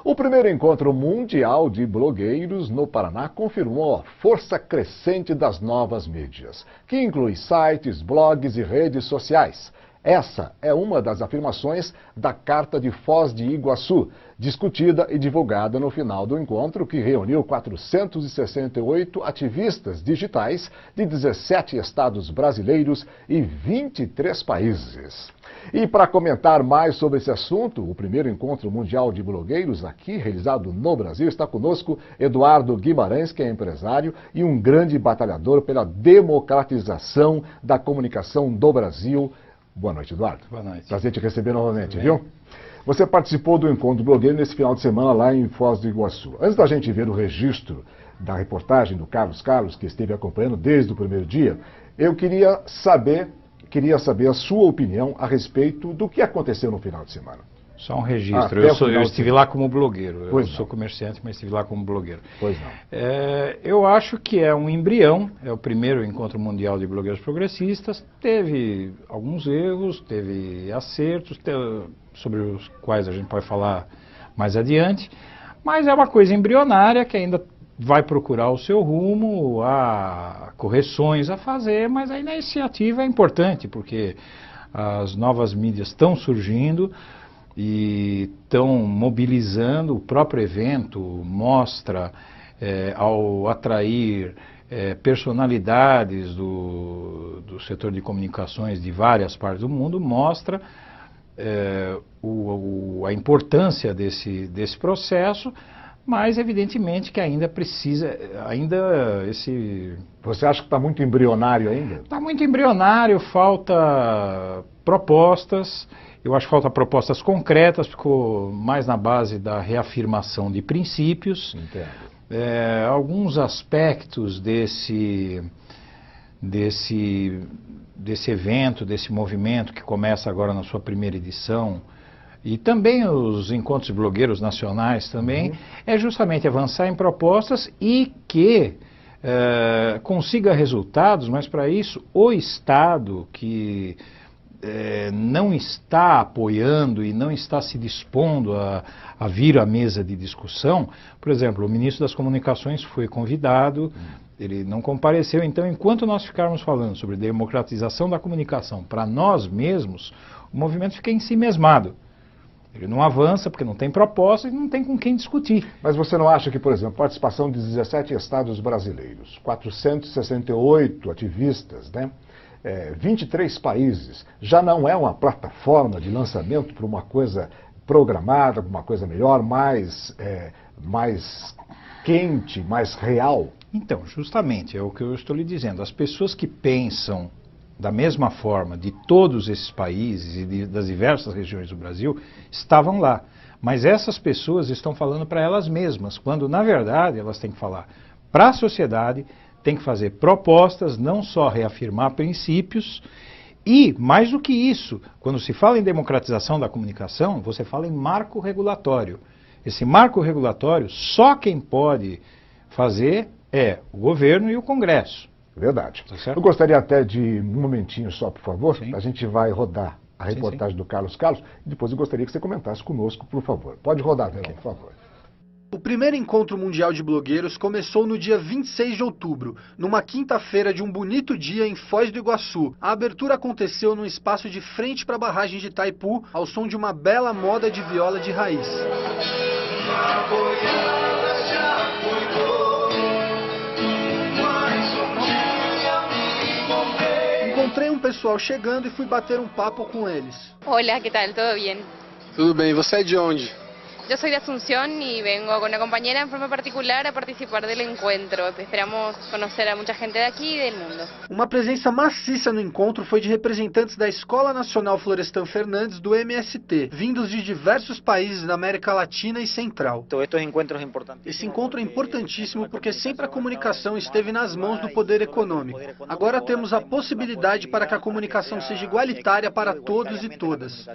O primeiro encontro mundial de blogueiros no Paraná confirmou a força crescente das novas mídias, que inclui sites, blogs e redes sociais. Essa é uma das afirmações da Carta de Foz de Iguaçu, discutida e divulgada no final do encontro, que reuniu 468 ativistas digitais de 17 estados brasileiros e 23 países. E para comentar mais sobre esse assunto, o primeiro encontro mundial de blogueiros aqui, realizado no Brasil, está conosco Eduardo Guimarães, que é empresário e um grande batalhador pela democratização da comunicação do Brasil. Boa noite, Eduardo. Boa noite. Prazer te receber novamente, viu? Você participou do encontro blogueiro nesse final de semana lá em Foz do Iguaçu. Antes da gente ver o registro da reportagem do Carlos, que esteve acompanhando desde o primeiro dia, eu queria saber a sua opinião a respeito do que aconteceu no final de semana. Só um registro. Eu estive lá como blogueiro. Eu sou comerciante, mas estive lá como blogueiro. Pois não. Eu acho que é um embrião, é o primeiro encontro mundial de blogueiros progressistas. Teve alguns erros, teve acertos, sobre os quais a gente pode falar mais adiante. Mas é uma coisa embrionária que ainda vai procurar o seu rumo, há correções a fazer, mas a iniciativa é importante, porque as novas mídias estão surgindo e estão mobilizando. O próprio evento mostra, ao atrair personalidades do setor de comunicações de várias partes do mundo, mostra a importância desse processo, mas evidentemente que ainda precisa, Você acha que está muito embrionário ainda? Está muito embrionário, falta propostas. Eu acho que falta propostas concretas, ficou mais na base da reafirmação de princípios. Alguns aspectos desse evento, desse movimento que começa agora na sua primeira edição, e também os encontros blogueiros nacionais também, é justamente avançar em propostas e que consiga resultados, mas para isso o Estado, que não está apoiando e não está se dispondo a vir à mesa de discussão. Por exemplo, o ministro das Comunicações foi convidado, ele não compareceu. Então, enquanto nós ficarmos falando sobre democratização da comunicação para nós mesmos, o movimento fica em si mesmado. Ele não avança porque não tem proposta e não tem com quem discutir. Mas você não acha que, por exemplo, a participação de 17 estados brasileiros, 468 ativistas, né? 23 países, já não é uma plataforma de lançamento para uma coisa programada, para uma coisa melhor, mais quente, mais real? Então, justamente, é o que eu estou lhe dizendo. As pessoas que pensam da mesma forma de todos esses países e das diversas regiões do Brasil estavam lá. Mas essas pessoas estão falando para elas mesmas, quando na verdade elas têm que falar para a sociedade, tem que fazer propostas, não só reafirmar princípios. E, mais do que isso, quando se fala em democratização da comunicação, você fala em marco regulatório. Esse marco regulatório, só quem pode fazer é o governo e o Congresso. Verdade. Tá certo? Eu gostaria até de um momentinho só, por favor. Sim. A gente vai rodar a reportagem do Carlos, e depois eu gostaria que você comentasse conosco, por favor. Pode rodar, Verão, por favor. O primeiro encontro mundial de blogueiros começou no dia 26 de outubro, numa quinta-feira de um bonito dia em Foz do Iguaçu. A abertura aconteceu num espaço de frente para a barragem de Itaipu, ao som de uma bela moda de viola de raiz. Encontrei um pessoal chegando e fui bater um papo com eles. Hola, ¿qué tal? ¿Todo bien? Tudo bem, você é de onde? Yo soy de Asunción y vengo con una compañera en forma particular a participar del encuentro. Esperamos conocer a mucha gente de aquí y del mundo. Uma presença maciça no encontro foi de representantes da Escola Nacional Florestan Fernandes do MST, vindos de diversos países da América Latina e Central. Esse encontro é importantíssimo porque sempre a comunicação esteve nas mãos do poder econômico. Agora temos a possibilidade para que a comunicação seja igualitária para todos e todas.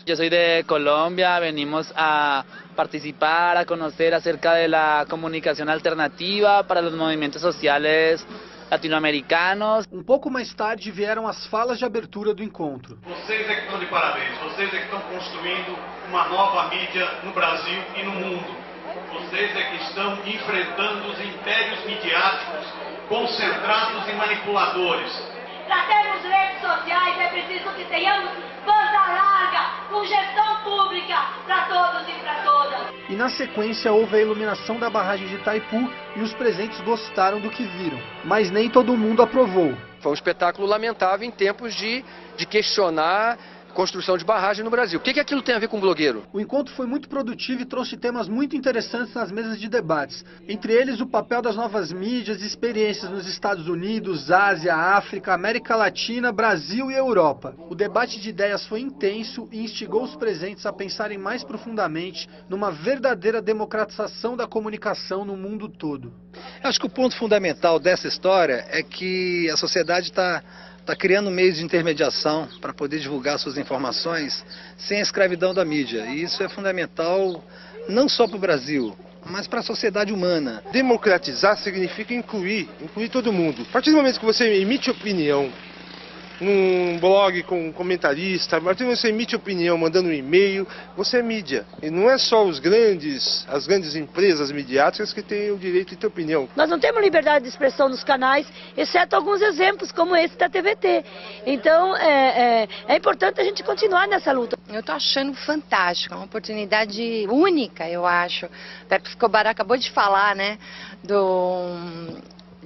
Eu sou de Colômbia, venimos a participar, a conocer acerca de la comunicación alternativa para los movimientos sociales latinoamericanos. Um pouco mais tarde vieram as falas de abertura do encontro. Vocês é que estão de parabéns, vocês é que estão construindo uma nova mídia no Brasil e no mundo. Vocês é que estão enfrentando os impérios midiáticos concentrados em manipuladores. Para termos redes sociais é preciso que tenhamos banda larga, com gestão pública, para todos e para todas. E na sequência houve a iluminação da barragem de Itaipu e os presentes gostaram do que viram. Mas nem todo mundo aprovou. Foi um espetáculo lamentável em tempos de questionar construção de barragem no Brasil. O que aquilo tem a ver com blogueiro? O encontro foi muito produtivo e trouxe temas muito interessantes nas mesas de debates. Entre eles, o papel das novas mídias e experiências nos Estados Unidos, Ásia, África, América Latina, Brasil e Europa. O debate de ideias foi intenso e instigou os presentes a pensarem mais profundamente numa verdadeira democratização da comunicação no mundo todo. Acho que o ponto fundamental dessa história é que a sociedade está criando meios de intermediação para poder divulgar suas informações sem a escravidão da mídia. E isso é fundamental não só para o Brasil, mas para a sociedade humana. Democratizar significa incluir todo mundo. A partir do momento que você emite opinião num blog com um comentarista, a partir do momento que você emite opinião mandando um e-mail, você é mídia. E não é só as grandes empresas midiáticas que têm o direito de ter opinião. Nós não temos liberdade de expressão nos canais, exceto alguns exemplos, como esse da TVT. Então, é importante a gente continuar nessa luta. Eu estou achando fantástico, é uma oportunidade única, eu acho. Pepe Escobar acabou de falar, né,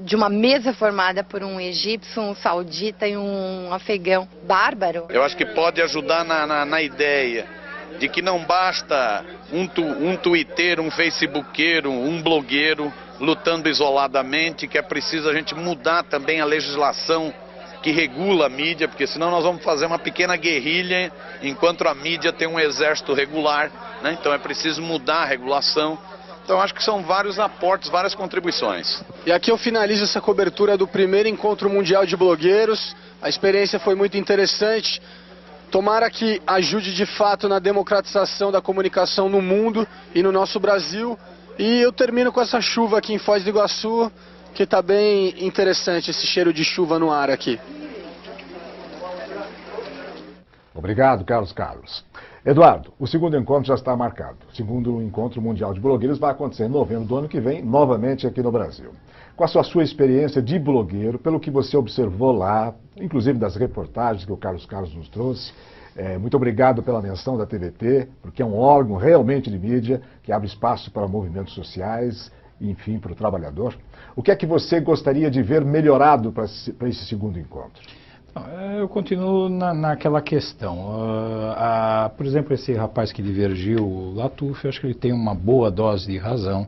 de uma mesa formada por um egípcio, um saudita e um afegão bárbaro. Eu acho que pode ajudar na ideia de que não basta um twitteiro, um facebookeiro, um blogueiro lutando isoladamente, que é preciso a gente mudar também a legislação que regula a mídia, porque senão nós vamos fazer uma pequena guerrilha enquanto a mídia tem um exército regular, né? Então é preciso mudar a regulação. Então acho que são vários aportes, várias contribuições. E aqui eu finalizo essa cobertura do primeiro encontro mundial de blogueiros. A experiência foi muito interessante. Tomara que ajude de fato na democratização da comunicação no mundo e no nosso Brasil. E eu termino com essa chuva aqui em Foz do Iguaçu, que está bem interessante esse cheiro de chuva no ar aqui. Obrigado, Carlos. Eduardo, o segundo encontro já está marcado. O segundo encontro mundial de blogueiros vai acontecer em novembro do ano que vem, novamente aqui no Brasil. Com a sua experiência de blogueiro, pelo que você observou lá, inclusive das reportagens que o Carlos nos trouxe, muito obrigado pela menção da TVT, porque é um órgão realmente de mídia que abre espaço para movimentos sociais, enfim, para o trabalhador. O que é que você gostaria de ver melhorado para esse segundo encontro? Eu continuo naquela questão. Por exemplo, esse rapaz que divergiu, o Latuf, eu acho que ele tem uma boa dose de razão.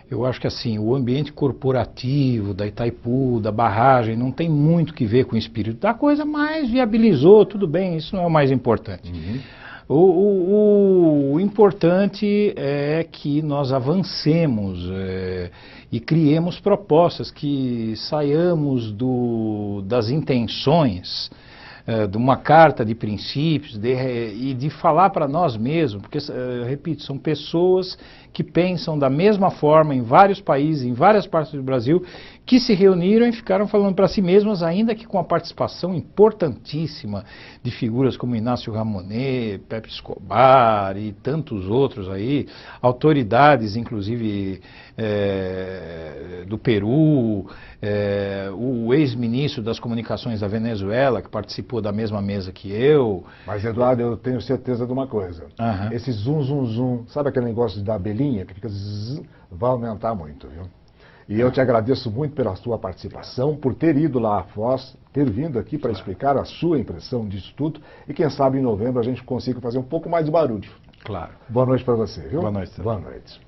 Eu acho que assim, o ambiente corporativo da Itaipu, da barragem, não tem muito que ver com o espírito da coisa, mas viabilizou, tudo bem, isso não é o mais importante. O importante é que nós avancemos e criemos propostas, que saiamos das intenções de uma carta de princípios e de falar para nós mesmos, porque, repito, são pessoas que pensam da mesma forma em vários países, em várias partes do Brasil, que se reuniram e ficaram falando para si mesmas, ainda que com a participação importantíssima de figuras como Inácio Ramonet, Pepe Escobar e tantos outros aí, autoridades inclusive do Peru, o ex-ministro das comunicações da Venezuela, que participou da mesma mesa que eu. Mas, Eduardo, eu tenho certeza de uma coisa. Esse zoom, sabe aquele negócio da abelhinha que fica zzz, vai aumentar muito, viu? E eu te agradeço muito pela sua participação, por ter ido lá à Foz, ter vindo aqui para explicar a sua impressão disso tudo, e quem sabe em novembro a gente consiga fazer um pouco mais de barulho. Claro. Boa noite para você, viu? Boa noite. Boa noite.